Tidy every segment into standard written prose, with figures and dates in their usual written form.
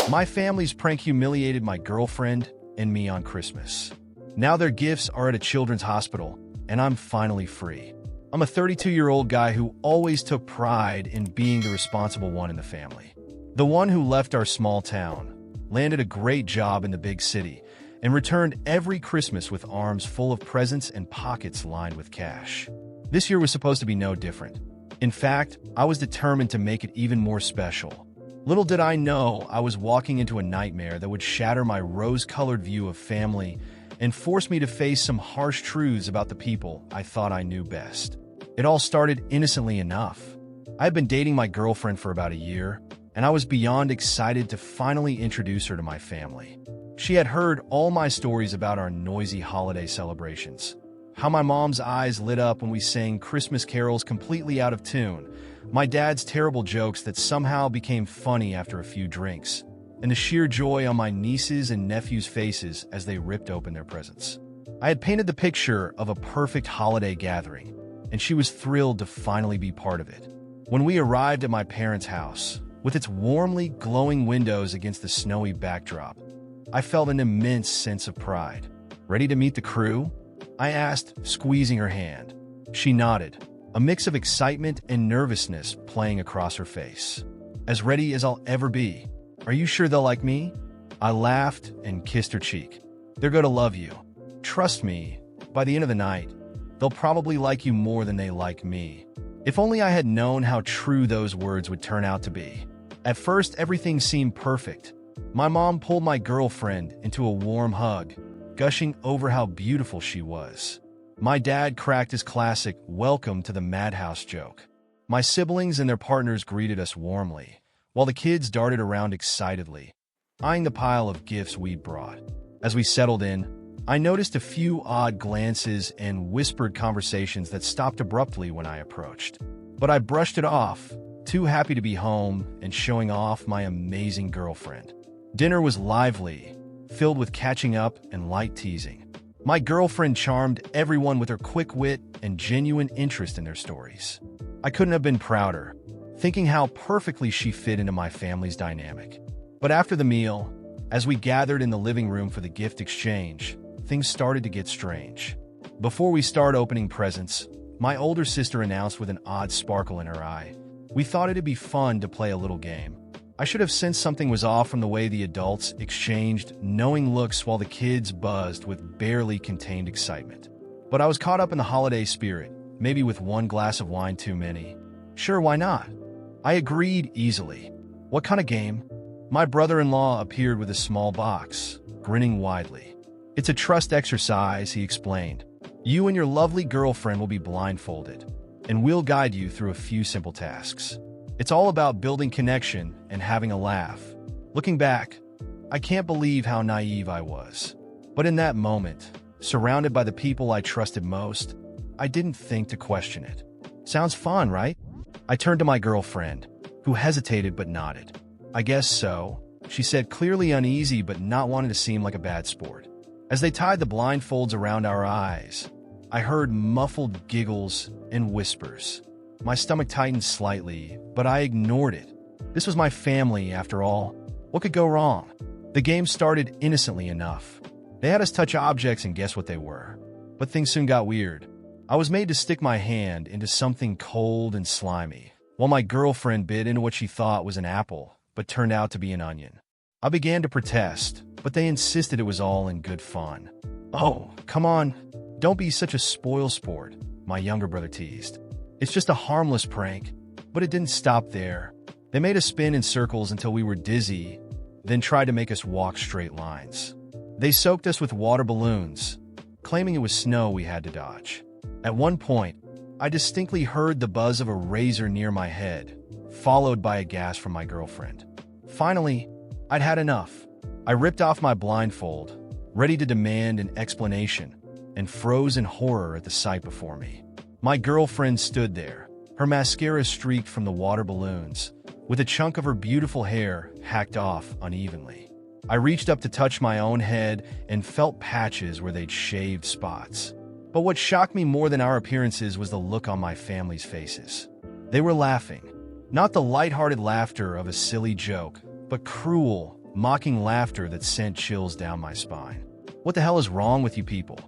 My family's prank humiliated my girlfriend and me on Christmas. Now their gifts are at a children's hospital, and I'm finally free. I'm a 32-year-old guy who always took pride in being the responsible one in the family. The one who left our small town, landed a great job in the big city, and returned every Christmas with arms full of presents and pockets lined with cash. This year was supposed to be no different. In fact, I was determined to make it even more special. Little did I know I was walking into a nightmare that would shatter my rose-colored view of family and force me to face some harsh truths about the people I thought I knew best. It all started innocently enough. I had been dating my girlfriend for about a year, and I was beyond excited to finally introduce her to my family. She had heard all my stories about our noisy holiday celebrations, how my mom's eyes lit up when we sang Christmas carols completely out of tune, my dad's terrible jokes that somehow became funny after a few drinks, and the sheer joy on my nieces' and nephews' faces as they ripped open their presents. I had painted the picture of a perfect holiday gathering, and she was thrilled to finally be part of it. When we arrived at my parents' house, with its warmly glowing windows against the snowy backdrop, I felt an immense sense of pride. "Ready to meet the crew?" I asked, squeezing her hand. She nodded, a mix of excitement and nervousness playing across her face. "As ready as I'll ever be. Are you sure they'll like me?" I laughed and kissed her cheek. "They're going to love you. Trust me, by the end of the night, they'll probably like you more than they like me." If only I had known how true those words would turn out to be. At first, everything seemed perfect. My mom pulled my girlfriend into a warm hug, gushing over how beautiful she was. My dad cracked his classic "welcome to the madhouse" joke. My siblings and their partners greeted us warmly, while the kids darted around excitedly, eyeing the pile of gifts we'd brought. As we settled in, I noticed a few odd glances and whispered conversations that stopped abruptly when I approached. But I brushed it off, too happy to be home and showing off my amazing girlfriend. Dinner was lively, filled with catching up and light teasing. My girlfriend charmed everyone with her quick wit and genuine interest in their stories. I couldn't have been prouder, thinking how perfectly she fit into my family's dynamic. But after the meal, as we gathered in the living room for the gift exchange, things started to get strange. Before we start opening presents, my older sister announced with an odd sparkle in her eye, "We thought it'd be fun to play a little game." I should have sensed something was off from the way the adults exchanged knowing looks while the kids buzzed with barely contained excitement. But I was caught up in the holiday spirit, maybe with one glass of wine too many. Sure, why not? I agreed easily. "What kind of game?" My brother-in-law appeared with a small box, grinning widely. "It's a trust exercise," he explained. "You and your lovely girlfriend will be blindfolded, and we'll guide you through a few simple tasks. It's all about building connection and having a laugh." Looking back, I can't believe how naive I was. But in that moment, surrounded by the people I trusted most, I didn't think to question it. "Sounds fun, right?" I turned to my girlfriend, who hesitated but nodded. "I guess so," she said, clearly uneasy but not wanting to seem like a bad sport. As they tied the blindfolds around our eyes, I heard muffled giggles and whispers. My stomach tightened slightly, but I ignored it. This was my family, after all. What could go wrong? The game started innocently enough. They had us touch objects and guess what they were. But things soon got weird. I was made to stick my hand into something cold and slimy, while my girlfriend bit into what she thought was an apple, but turned out to be an onion. I began to protest, but they insisted it was all in good fun. "Oh, come on, don't be such a spoilsport," my younger brother teased. "It's just a harmless prank." But it didn't stop there. They made us spin in circles until we were dizzy, then tried to make us walk straight lines. They soaked us with water balloons, claiming it was snow we had to dodge. At one point, I distinctly heard the buzz of a razor near my head, followed by a gasp from my girlfriend. Finally, I'd had enough. I ripped off my blindfold, ready to demand an explanation, and froze in horror at the sight before me. My girlfriend stood there, her mascara streaked from the water balloons, with a chunk of her beautiful hair hacked off unevenly. I reached up to touch my own head and felt patches where they'd shaved spots. But what shocked me more than our appearances was the look on my family's faces. They were laughing. Not the lighthearted laughter of a silly joke, but cruel, mocking laughter that sent chills down my spine. What the hell is wrong with you people?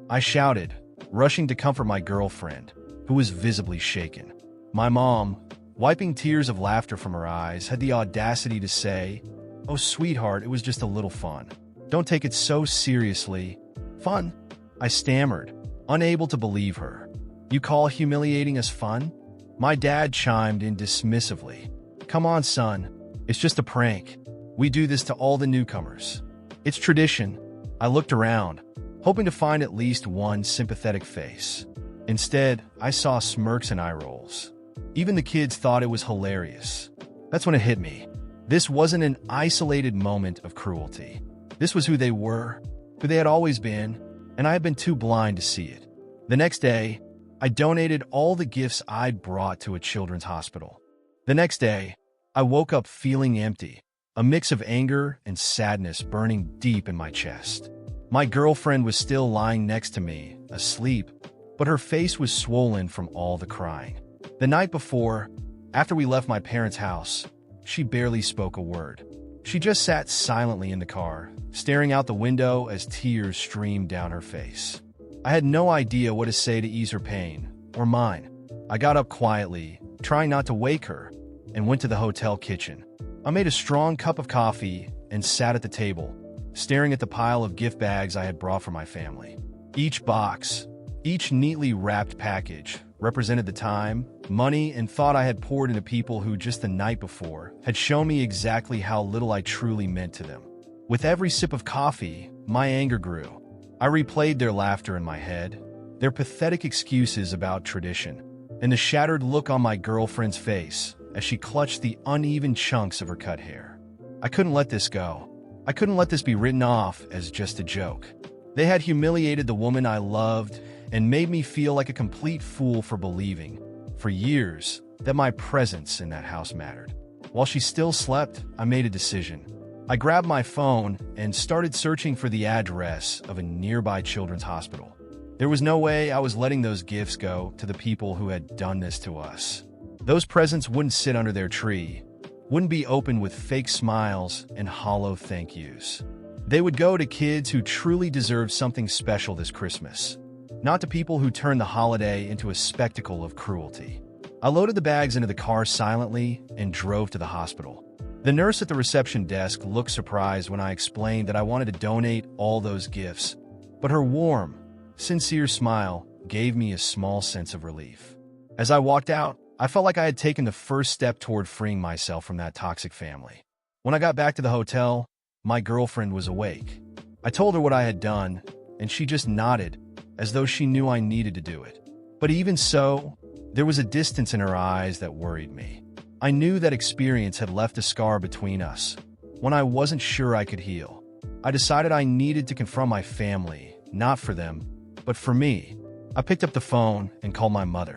I shouted, rushing to comfort my girlfriend, who was visibly shaken. My mom, wiping tears of laughter from her eyes, had the audacity to say, "Oh, sweetheart, it was just a little fun. Don't take it so seriously." "Fun?" I stammered, unable to believe her. "You call humiliating us fun?" My dad chimed in dismissively. "Come on, son. It's just a prank. We do this to all the newcomers. It's tradition." I looked around, hoping to find at least one sympathetic face. Instead, I saw smirks and eye rolls. Even the kids thought it was hilarious. That's when it hit me. This wasn't an isolated moment of cruelty. This was who they were, who they had always been, and I had been too blind to see it. The next day, I donated all the gifts I'd brought to a children's hospital. The next day, I woke up feeling empty, a mix of anger and sadness burning deep in my chest. My girlfriend was still lying next to me, asleep, but her face was swollen from all the crying. The night before, after we left my parents' house, she barely spoke a word. She just sat silently in the car, staring out the window as tears streamed down her face. I had no idea what to say to ease her pain, or mine. I got up quietly, trying not to wake her, and went to the hotel kitchen. I made a strong cup of coffee and sat at the table, staring at the pile of gift bags I had brought for my family. Each box, each neatly wrapped package, represented the time, money, and thought I had poured into people who just the night before had shown me exactly how little I truly meant to them. With every sip of coffee, my anger grew. I replayed their laughter in my head, their pathetic excuses about tradition, and the shattered look on my girlfriend's face as she clutched the uneven chunks of her cut hair. I couldn't let this go. I couldn't let this be written off as just a joke. They had humiliated the woman I loved and made me feel like a complete fool for believing, for years, that my presence in that house mattered. While she still slept, I made a decision. I grabbed my phone and started searching for the address of a nearby children's hospital. There was no way I was letting those gifts go to the people who had done this to us. Those presents wouldn't sit under their tree, wouldn't be opened with fake smiles and hollow thank yous. They would go to kids who truly deserve something special this Christmas, not to people who turned the holiday into a spectacle of cruelty. I loaded the bags into the car silently and drove to the hospital. The nurse at the reception desk looked surprised when I explained that I wanted to donate all those gifts, but her warm, sincere smile gave me a small sense of relief. As I walked out, I felt like I had taken the first step toward freeing myself from that toxic family. When I got back to the hotel, my girlfriend was awake. I told her what I had done, and she just nodded, as though she knew I needed to do it. But even so, there was a distance in her eyes that worried me. I knew that experience had left a scar between us, one I wasn't sure I could heal. I decided I needed to confront my family, not for them, but for me. I picked up the phone and called my mother.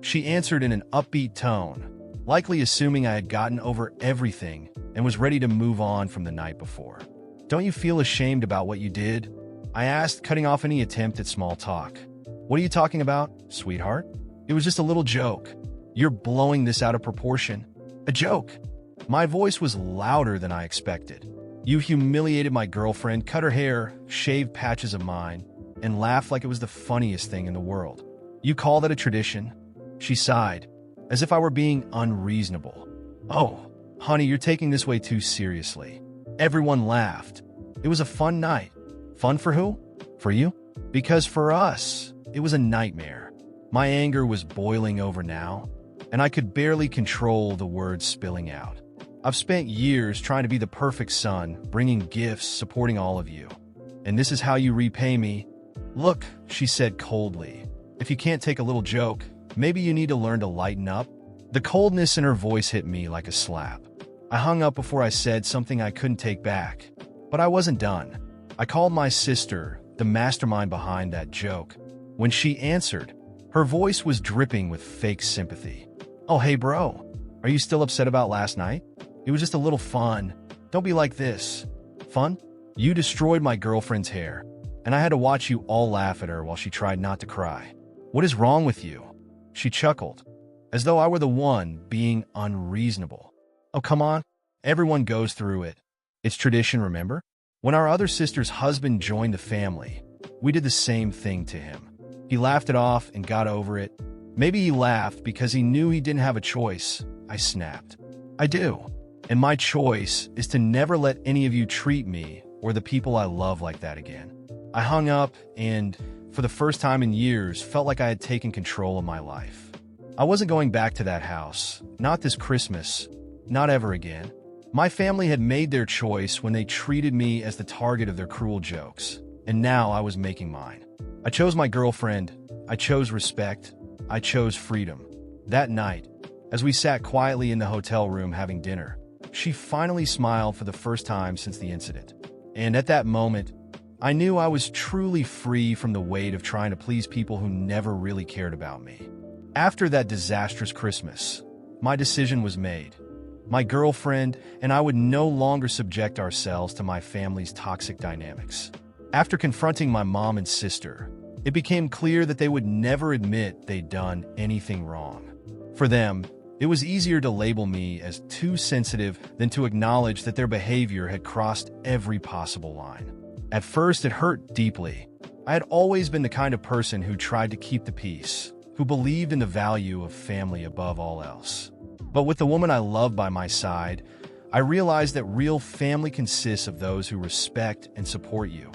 She answered in an upbeat tone, likely assuming I had gotten over everything and was ready to move on from the night before. "Don't you feel ashamed about what you did?" I asked, cutting off any attempt at small talk. "What are you talking about, sweetheart? It was just a little joke. You're blowing this out of proportion." "A joke?" My voice was louder than I expected. "You humiliated my girlfriend, cut her hair, shaved patches of mine, and laughed like it was the funniest thing in the world. You call that a tradition?" She sighed, as if I were being unreasonable. "Oh, honey, you're taking this way too seriously." Everyone laughed. It was a fun night. Fun for who? For you? Because for us, it was a nightmare. My anger was boiling over now, and I could barely control the words spilling out. I've spent years trying to be the perfect son, bringing gifts, supporting all of you. And this is how you repay me? "Look," she said coldly, "if you can't take a little joke, maybe you need to learn to lighten up." The coldness in her voice hit me like a slap. I hung up before I said something I couldn't take back. But I wasn't done. I called my sister, the mastermind behind that joke. When she answered, her voice was dripping with fake sympathy. "Oh, hey bro, are you still upset about last night? It was just a little fun. Don't be like this." "Fun? You destroyed my girlfriend's hair, and I had to watch you all laugh at her while she tried not to cry. What is wrong with you?" She chuckled, as though I were the one being unreasonable. "Oh, come on. Everyone goes through it. It's tradition, remember? When our other sister's husband joined the family, we did the same thing to him. He laughed it off and got over it. Maybe he laughed because he knew he didn't have a choice. I snapped. I do. And my choice is to never let any of you treat me or the people I love like that again. I hung up and, for the first time in years, felt like I had taken control of my life. I wasn't going back to that house. Not this Christmas. Not ever again. My family had made their choice when they treated me as the target of their cruel jokes. And now I was making mine. I chose my girlfriend. I chose respect. I chose freedom. That night, as we sat quietly in the hotel room having dinner, she finally smiled for the first time since the incident. And at that moment, I knew I was truly free from the weight of trying to please people who never really cared about me. After that disastrous Christmas, my decision was made. My girlfriend and I would no longer subject ourselves to my family's toxic dynamics. After confronting my mom and sister, it became clear that they would never admit they'd done anything wrong. For them, it was easier to label me as too sensitive than to acknowledge that their behavior had crossed every possible line. At first, it hurt deeply. I had always been the kind of person who tried to keep the peace, who believed in the value of family above all else. But with the woman I love by my side, I realized that real family consists of those who respect and support you,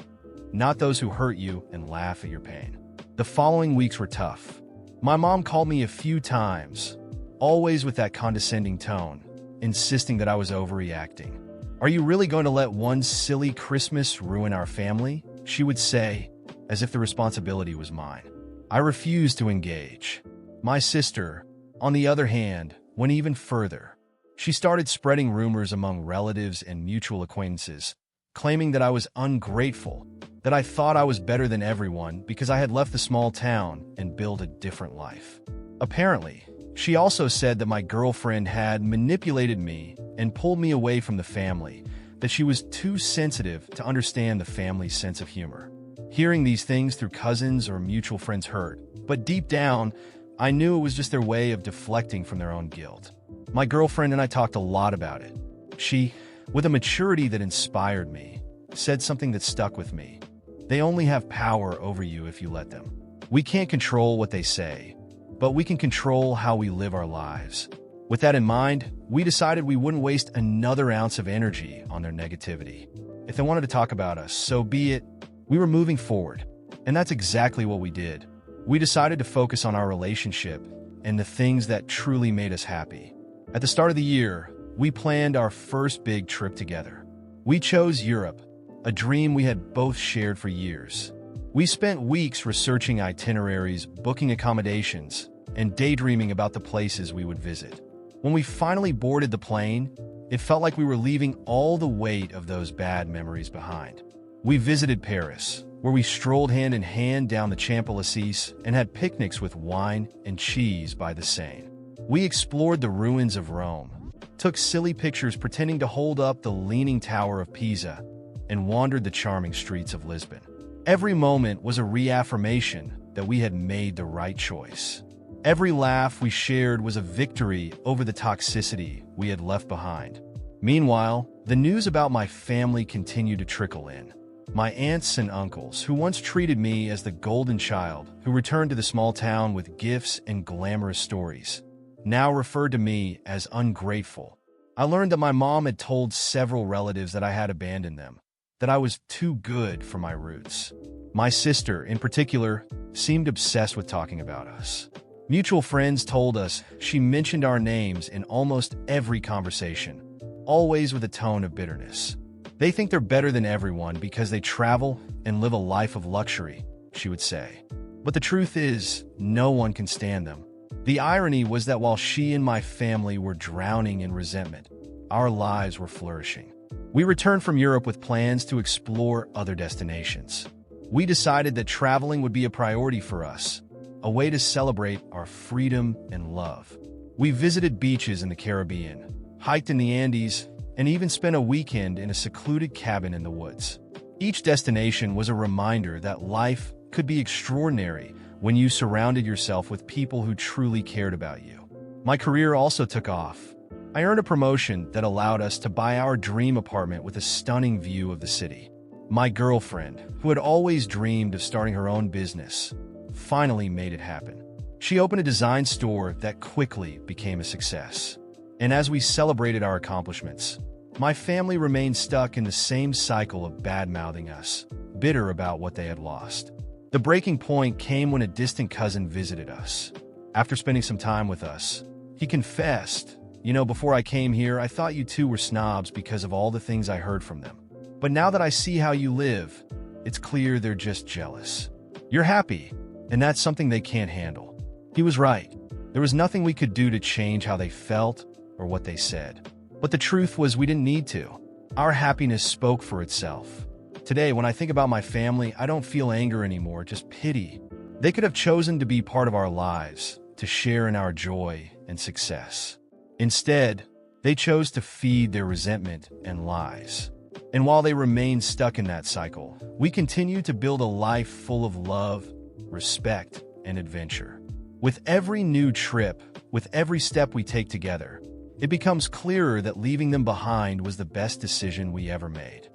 not those who hurt you and laugh at your pain. The following weeks were tough. My mom called me a few times, always with that condescending tone, insisting that I was overreacting. "Are you really going to let one silly Christmas ruin our family?" she would say, as if the responsibility was mine. I refused to engage. My sister, on the other hand, went even further. She started spreading rumors among relatives and mutual acquaintances, claiming that I was ungrateful, that I thought I was better than everyone because I had left the small town and built a different life. Apparently, she also said that my girlfriend had manipulated me and pulled me away from the family, that she was too sensitive to understand the family's sense of humor. Hearing these things through cousins or mutual friends hurt, but deep down, I knew it was just their way of deflecting from their own guilt. My girlfriend and I talked a lot about it. She, with a maturity that inspired me, said something that stuck with me. "They only have power over you if you let them. We can't control what they say, but we can control how we live our lives." With that in mind, we decided we wouldn't waste another ounce of energy on their negativity. If they wanted to talk about us, so be it. We were moving forward, and that's exactly what we did. We decided to focus on our relationship and the things that truly made us happy. At the start of the year, we planned our first big trip together. We chose Europe, a dream we had both shared for years. We spent weeks researching itineraries, booking accommodations, and daydreaming about the places we would visit. When we finally boarded the plane, it felt like we were leaving all the weight of those bad memories behind. We visited Paris, where we strolled hand in hand down the Champs-Élysées and had picnics with wine and cheese by the Seine. We explored the ruins of Rome, took silly pictures pretending to hold up the Leaning Tower of Pisa, and wandered the charming streets of Lisbon. Every moment was a reaffirmation that we had made the right choice. Every laugh we shared was a victory over the toxicity we had left behind. Meanwhile, the news about my family continued to trickle in. My aunts and uncles, who once treated me as the golden child who returned to the small town with gifts and glamorous stories, now referred to me as ungrateful. I learned that my mom had told several relatives that I had abandoned them, that I was too good for my roots. My sister, in particular, seemed obsessed with talking about us. Mutual friends told us she mentioned our names in almost every conversation, always with a tone of bitterness. "They think they're better than everyone because they travel and live a life of luxury," she would say. But the truth is, no one can stand them. The irony was that while she and my family were drowning in resentment, our lives were flourishing. We returned from Europe with plans to explore other destinations. We decided that traveling would be a priority for us, a way to celebrate our freedom and love. We visited beaches in the Caribbean, hiked in the Andes, and even spent a weekend in a secluded cabin in the woods. Each destination was a reminder that life could be extraordinary when you surrounded yourself with people who truly cared about you. My career also took off. I earned a promotion that allowed us to buy our dream apartment with a stunning view of the city. My girlfriend, who had always dreamed of starting her own business, finally made it happen. She opened a design store that quickly became a success. And as we celebrated our accomplishments, my family remained stuck in the same cycle of bad-mouthing us, bitter about what they had lost. The breaking point came when a distant cousin visited us. After spending some time with us, he confessed, "Before I came here, I thought you two were snobs because of all the things I heard from them. But now that I see how you live, it's clear they're just jealous. You're happy, and that's something they can't handle." He was right. There was nothing we could do to change how they felt or what they said. But the truth was we didn't need to. Our happiness spoke for itself. Today, when I think about my family, I don't feel anger anymore, just pity. They could have chosen to be part of our lives, to share in our joy and success. Instead, they chose to feed their resentment and lies. And while they remain stuck in that cycle, we continue to build a life full of love, respect, and adventure. With every new trip, with every step we take together, it becomes clearer that leaving them behind was the best decision we ever made.